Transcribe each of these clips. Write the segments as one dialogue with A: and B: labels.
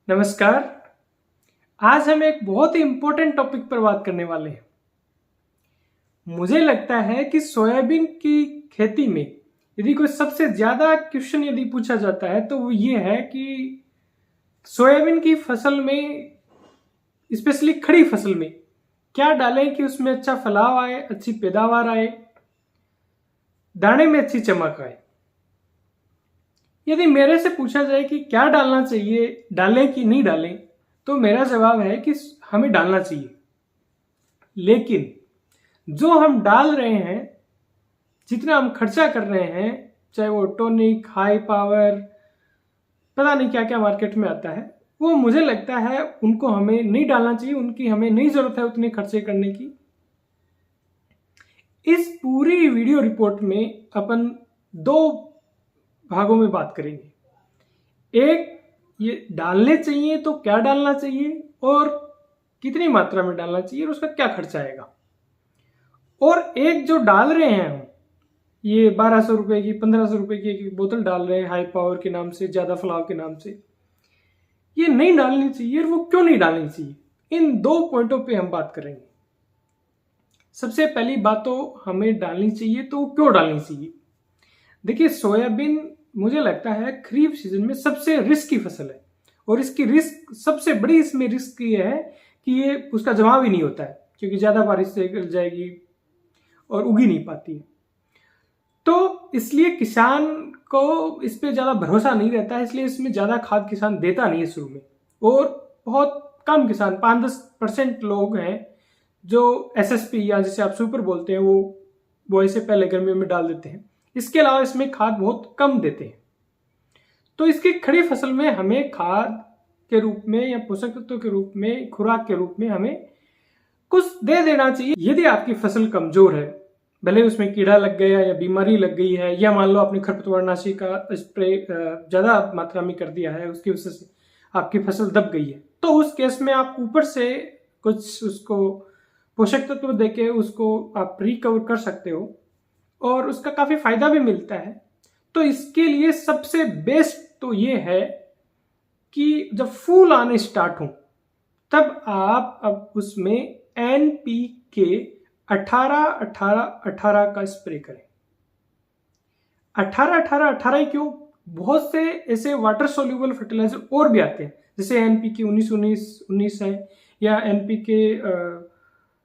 A: नमस्कार। आज हम एक बहुत ही इंपॉर्टेंट टॉपिक पर बात करने वाले हैं। मुझे लगता है कि सोयाबीन की खेती में यदि कोई सबसे ज्यादा क्वेश्चन यदि पूछा जाता है तो वो ये है कि सोयाबीन की फसल में, स्पेशली खड़ी फसल में, क्या डालें कि उसमें अच्छा फलाव आए, अच्छी पैदावार आए, दाने में अच्छी चमक आए। यदि मेरे से पूछा जाए कि क्या डालना चाहिए, डालें कि नहीं डालें, तो मेरा जवाब है कि हमें डालना चाहिए। लेकिन जो हम डाल रहे हैं, जितना हम खर्चा कर रहे हैं, चाहे वो टॉनिक, हाई पावर, पता नहीं क्या क्या मार्केट में आता है, वो मुझे लगता है उनको हमें नहीं डालना चाहिए। उनकी हमें नहीं जरूरत है उतने खर्चे करने की। इस पूरी वीडियो रिपोर्ट में अपन दो भागों में बात करेंगे। एक, ये डालने चाहिए तो क्या डालना चाहिए और कितनी मात्रा में डालना चाहिए और उसका क्या खर्चा आएगा। और एक जो डाल रहे हैं हम, ये 1200 रुपए की, 1500 रुपए की एक बोतल डाल रहे हैं हाई पावर के नाम से, ज्यादा फलाव के नाम से, ये नहीं डालनी चाहिए। और वो क्यों नहीं डालनी चाहिए, इन दो पॉइंटों पे हम बात करेंगे। सबसे पहली बात तो हमें डालनी चाहिए तो क्यों डालनी चाहिए। देखिए, सोयाबीन मुझे लगता है खरीफ सीजन में सबसे रिस्की फसल है। और इसकी रिस्क, सबसे बड़ी इसमें रिस्क ये है कि ये उसका जमाव ही नहीं होता है, क्योंकि ज्यादा बारिश से गिर जाएगी और उगी नहीं पाती है। तो इसलिए किसान को इस पे ज्यादा भरोसा नहीं रहता है, इसलिए इसमें ज्यादा खाद किसान देता नहीं है शुरू में। और बहुत कम किसान, 5-10% लोग हैं जो एसएसपी या जिसे आप सुपर बोलते हैं, वो ऐसे पहले गर्मियों में डाल देते हैं। इसके अलावा इसमें खाद बहुत कम देते हैं। तो इसकी खड़ी फसल में हमें खाद के रूप में या पोषक तत्वों के रूप में, खुराक के रूप में हमें कुछ दे देना चाहिए। यदि आपकी फसल कमजोर है, भले उसमें कीड़ा लग गया या बीमारी लग गई है, या मान लो आपने खरपतवारनाशी का स्प्रे ज्यादा मात्रा में कर दिया है, उसकी वजह से आपकी फसल दब गई है, तो उस केस में आप ऊपर से कुछ उसको पोषक तत्व देके उसको आप रिकवर कर सकते हो और उसका काफी फायदा भी मिलता है। तो इसके लिए सबसे बेस्ट तो ये है कि जब फूल आने स्टार्ट हो तब आप अब उसमें NPK 18-18-18 का स्प्रे करें। 18-18-18 ही क्यों, बहुत से ऐसे वाटर सोल्यूबल फर्टिलाइजर और भी आते हैं, जैसे NPK 19-19-19 है, या NPK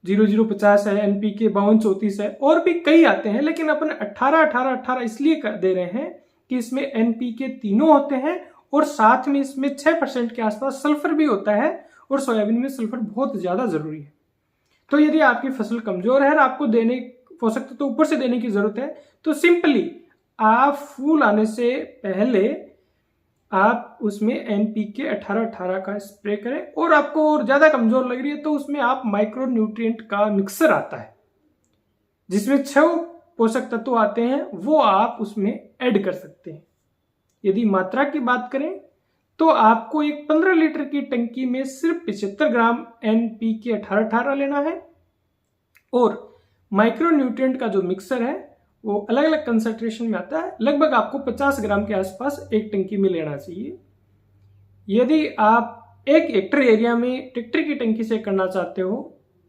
A: 0050 है, NPK 52-34 है, और भी कई आते हैं। लेकिन अपन 18-18-18 इसलिए दे रहे हैं कि इसमें NPK तीनों होते हैं और साथ में इसमें 6% के आसपास सल्फर भी होता है, और सोयाबीन में सल्फर बहुत ज्यादा जरूरी है। तो यदि आपकी फसल कमजोर है और आपको देने पोषक तत्व तो ऊपर से देने की जरूरत है, तो सिंपली आप फूल आने से पहले आप उसमें NPK 18-18 का स्प्रे करें। और आपको और ज्यादा कमजोर लग रही है तो उसमें आप माइक्रो न्यूट्रिएंट का मिक्सर आता है जिसमें 6 पोषक तत्व आते हैं, वो आप उसमें ऐड कर सकते हैं। यदि मात्रा की बात करें तो आपको एक 15 लीटर की टंकी में सिर्फ 75 ग्राम NPK 18-18 लेना है। और माइक्रो न्यूट्रिएंट का जो मिक्सर है वो अलग अलग कंसंट्रेशन में आता है, लगभग आपको 50 ग्राम के आसपास एक टंकी में लेना चाहिए। यदि आप 1 हेक्टर एरिया में ट्रैक्टर की टंकी से करना चाहते हो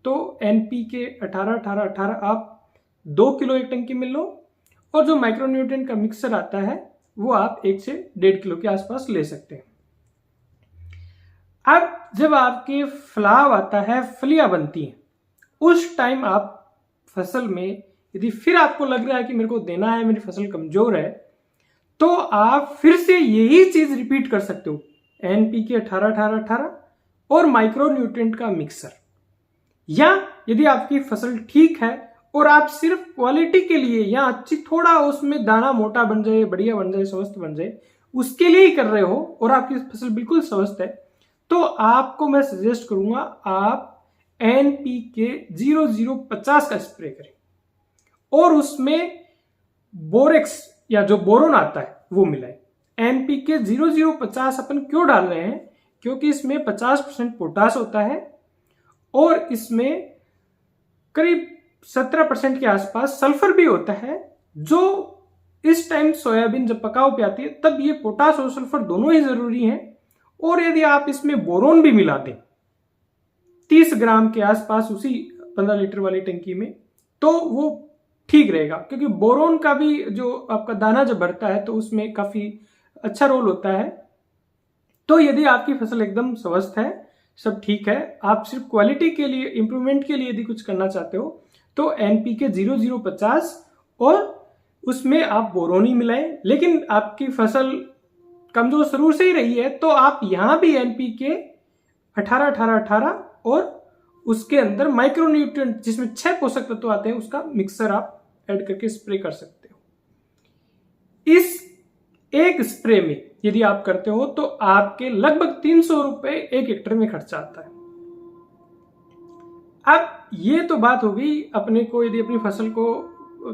A: तो NPK 18-18-18 आप 2 किलो एक टंकी में लो, और जो माइक्रो न्यूट्रिएंट का मिक्सर आता है वो आप 1 से 1.5 किलो के आसपास ले सकते हैं। अब जब आपके फलाव आता है, फलियां बनती हैं, उस टाइम आप फसल में यदि फिर आपको लग रहा है कि मेरे को देना है, मेरी फसल कमजोर है, तो आप फिर से यही चीज रिपीट कर सकते हो, NPK 18-18-18 और माइक्रो न्यूट्रिएंट का मिक्सर। या यदि आपकी फसल ठीक है और आप सिर्फ क्वालिटी के लिए, या अच्छी थोड़ा उसमें दाना मोटा बन जाए, बढ़िया बन जाए, स्वस्थ बन जाए, उसके लिए ही कर रहे हो और आपकी फसल बिल्कुल स्वस्थ है, तो आपको मैं सजेस्ट करूंगा आप NPK 0050 का स्प्रे करें और उसमें बोरेक्स या जो बोरोन आता है वो मिलाए। NPK 0050 अपन क्यों डाल रहे हैं, क्योंकि इसमें 50% पोटास होता है और इसमें करीब 17% के आसपास सल्फर भी होता है, जो इस टाइम सोयाबीन जब पकाव पे आती है तब ये पोटास और सल्फर दोनों ही जरूरी हैं। और यदि आप इसमें बोरोन भी मिला दें 30 ग्राम के आसपास उसी 15 लीटर वाली टंकी में, तो वो ठीक रहेगा, क्योंकि बोरोन का भी जो आपका दाना जब बढ़ता है तो उसमें काफी अच्छा रोल होता है। तो यदि आपकी फसल एकदम स्वस्थ है, सब ठीक है, आप सिर्फ क्वालिटी के लिए, इंप्रूवमेंट के लिए यदि कुछ करना चाहते हो तो एनपीके 0050 और उसमें आप बोरोन ही मिलाएं। लेकिन आपकी फसल कमजोर शुरू से ही रही है तो आप यहां भी एनपीके 18-18-18 और उसके अंदर माइक्रोन्यूट्रिएंट जिसमें 6 पोषक तत्व आते हैं उसका मिक्सर आप ऐड करके स्प्रे कर सकते हो। इस एक स्प्रे में यदि आप करते हो तो आपके लगभग 300 रुपए 1 हेक्टेयर में खर्चा आता है। अब ये तो बात हो गई, अपने को यदि अपनी फसल को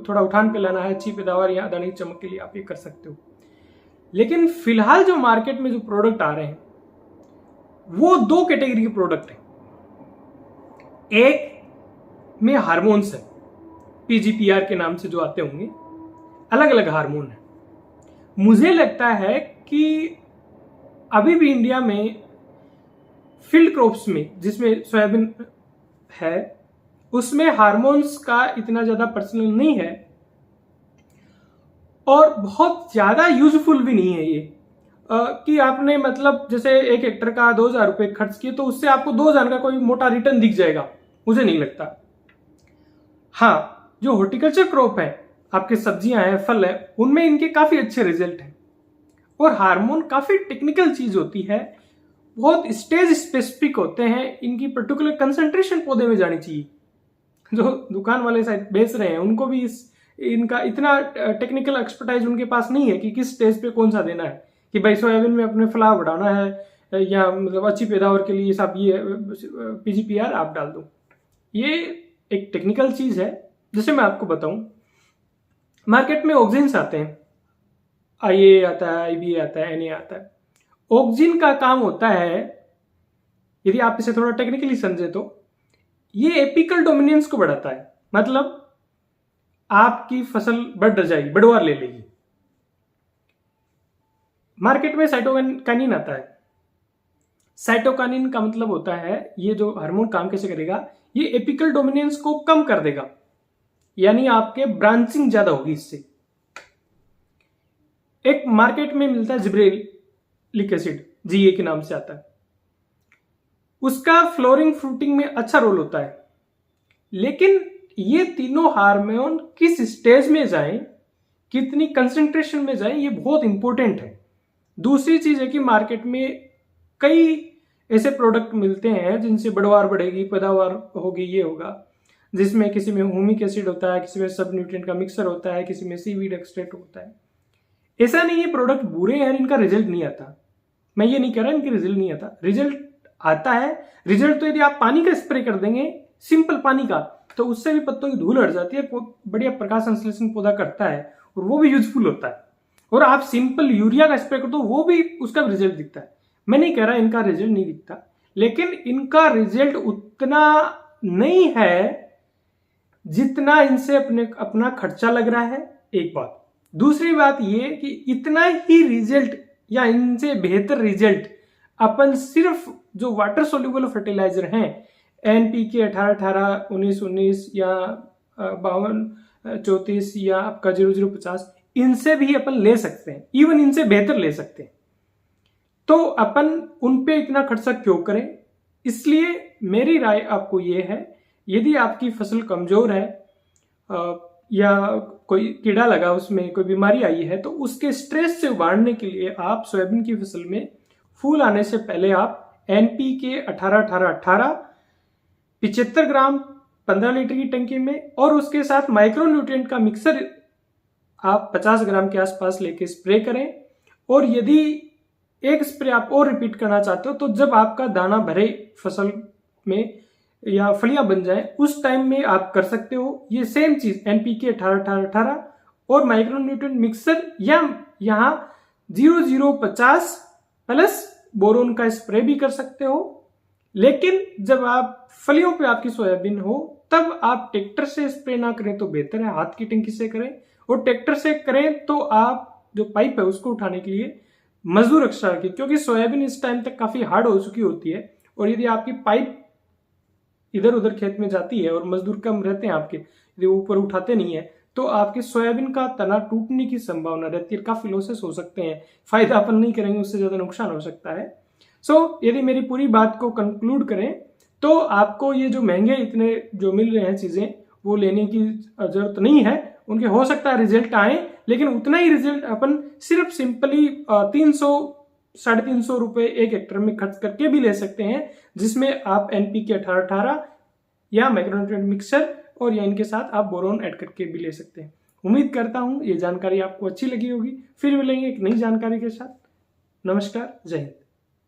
A: थोड़ा उठान पे लाना है, अच्छी पैदावार या दाने की चमक के लिए आप ये कर सकते हो। लेकिन फिलहाल जो मार्केट में जो प्रोडक्ट आ रहे हैं वो 2 कैटेगरी के प्रोडक्ट हैं। एक में हार्मोन्स है, पीजीपीआर के नाम से जो आते होंगे, अलग अलग हार्मोन है। मुझे लगता है कि अभी भी इंडिया में फील्ड क्रॉप्स में जिसमें सोयाबीन है उसमें हार्मोन्स का इतना ज्यादा पर्सनल नहीं है और बहुत ज्यादा यूजफुल भी नहीं है ये कि आपने मतलब जैसे 1 हेक्टेयर का 2000 रुपए खर्च किए तो उससे आपको 2000 का कोई मोटा रिटर्न दिख जाएगा, मुझे नहीं लगता। हाँ, जो हॉर्टिकल्चर क्रॉप है, आपके सब्जियां हैं, फल है, उनमें इनके काफी अच्छे रिजल्ट हैं। और हार्मोन काफी टेक्निकल चीज होती है, बहुत स्टेज स्पेसिफिक होते हैं, इनकी पर्टिकुलर कंसंट्रेशन पौधे में जानी चाहिए। जो दुकान वाले शायद बेच रहे हैं उनको भी इनका इतना टेक्निकल एक्सपर्टाइज उनके पास नहीं है कि किस स्टेज पे कौन सा देना है, कि भाई सोयाबीन में अपने फलाव बढ़ाना है या मतलब अच्छी पैदावार के लिए सब ये पीजीपीआर आप डाल दो। ये एक टेक्निकल चीज है। जैसे मैं आपको बताऊं, मार्केट में ऑक्सिन्स आते हैं, आईए आता है, आईबीए आता है, एनए आता है। ऑक्सिन का काम होता है, यदि आप इसे थोड़ा टेक्निकली समझे तो ये एपिकल डोमिनेंस को बढ़ाता है, मतलब आपकी फसल बढ़ जाएगी, बढ़वार ले लेगी। मार्केट में साइटोकाइनिन आता है। साइटोकाइनिन का मतलब होता है, ये जो हार्मोन काम कैसे करेगा, ये एपिकल डोमिनेंस को कम कर देगा, यानी आपके ब्रांचिंग ज्यादा होगी इससे। एक मार्केट में मिलता है जिब्रेलिक एसिड, जीए के नाम से आता है, उसका फ्लोरिंग फ्रूटिंग में अच्छा रोल होता है। लेकिन ये तीनों हार्मोन किस स्टेज में जाएं, कितनी कंसंट्रेशन में जाएं, ये बहुत इंपॉर्टेंट है। दूसरी चीज है कि मार्केट में कई ऐसे प्रोडक्ट मिलते हैं जिनसे बढ़वार बढ़ेगी, पैदावार होगी, ये होगा, जिसमें किसी में ह्यूमिक एसिड होता है, किसी में सब न्यूट्रिएंट का मिक्सर होता है, किसी में सीवीड एक्सट्रैक्ट होता है। ऐसा नहीं है प्रोडक्ट बुरे हैं, इनका रिजल्ट नहीं आता। मैं ये नहीं कह रहा इनकी रिजल्ट नहीं आता, रिजल्ट आता है। रिजल्ट तो यदि आप पानी का स्प्रे कर देंगे, सिंपल पानी का, तो उससे भी पत्तों की धूल हट जाती है, बढ़िया प्रकाश संश्लेषण पौधा करता है और वो भी यूजफुल होता है। और आप सिंपल यूरिया का स्प्रे कर दो, वो भी उसका भी रिजल्ट दिखता है। मैं नहीं कह रहा इनका रिजल्ट नहीं दिखता, लेकिन इनका रिजल्ट उतना नहीं है जितना इनसे अपना खर्चा लग रहा है, एक बात। दूसरी बात ये कि इतना ही रिजल्ट या इनसे बेहतर रिजल्ट अपन सिर्फ जो वाटर सोल्यूबल फर्टिलाइजर हैं, एनपीके 18-18, 19-19 या 52-34 या आपका 0050, इनसे भी अपन ले सकते हैं, इवन इनसे बेहतर ले सकते हैं। तो अपन उन पे इतना खर्चा क्यों करें? इसलिए मेरी राय आपको ये है, यदि आपकी फसल कमजोर है या कोई कीड़ा लगा, उसमें कोई बीमारी आई है, तो उसके स्ट्रेस से उबारने के लिए आप सोयाबीन की फसल में फूल आने से पहले आप एनपीके 18-18-18 75 ग्राम 15 लीटर की टंकी में और उसके साथ माइक्रोन्यूट्रिएंट का मिक्सर आप 50 ग्राम के आसपास लेके स्प्रे करें। और यदि एक स्प्रे आप और रिपीट करना चाहते हो तो जब आपका दाना भरे फसल में या फलियां बन जाए उस टाइम में आप कर सकते हो। ये सेम चीज एनपीके 18-18-18 और माइक्रोन्यूट्रिएंट मिक्सर या यहाँ 0050 प्लस बोरोन का स्प्रे भी कर सकते हो। लेकिन जब आप फलियों पे आपकी सोयाबीन हो तब आप ट्रैक्टर से स्प्रे ना करें तो बेहतर है, हाथ की टंकी से करें। और ट्रैक्टर से करें तो आप जो पाइप है उसको उठाने के लिए मजदूर एक्स्ट्रा रखिए, क्योंकि सोयाबीन इस टाइम तक काफी हार्ड हो चुकी होती है, और यदि आपकी पाइप इधर उधर खेत में जाती है और मजदूर कम रहते हैं आपके, यदि ऊपर उठाते नहीं है, तो आपके सोयाबीन का तना टूटने की संभावना रहती है, काफी लॉसेस हो सकते हैं। फायदा अपन नहीं करेंगे, उससे ज्यादा नुकसान हो सकता है। यदि मेरी पूरी बात को कंक्लूड करें तो आपको ये जो महंगे इतने जो मिल रहे हैं चीजें, वो लेने की जरूरत नहीं है। उनके हो सकता है रिजल्ट आए, लेकिन उतना ही रिजल्ट अपन सिर्फ सिंपली 300-350 रुपए एक हेक्टर में खर्च करके भी ले सकते हैं, जिसमें आप एनपीके 18-18 या माइक्रोन्यूट्रिएंट मिक्सचर और या इनके साथ आप बोरोन ऐड करके भी ले सकते हैं। उम्मीद करता हूं ये जानकारी आपको अच्छी लगी होगी। फिर मिलेंगे एक नई जानकारी के साथ। नमस्कार, जय हिंद।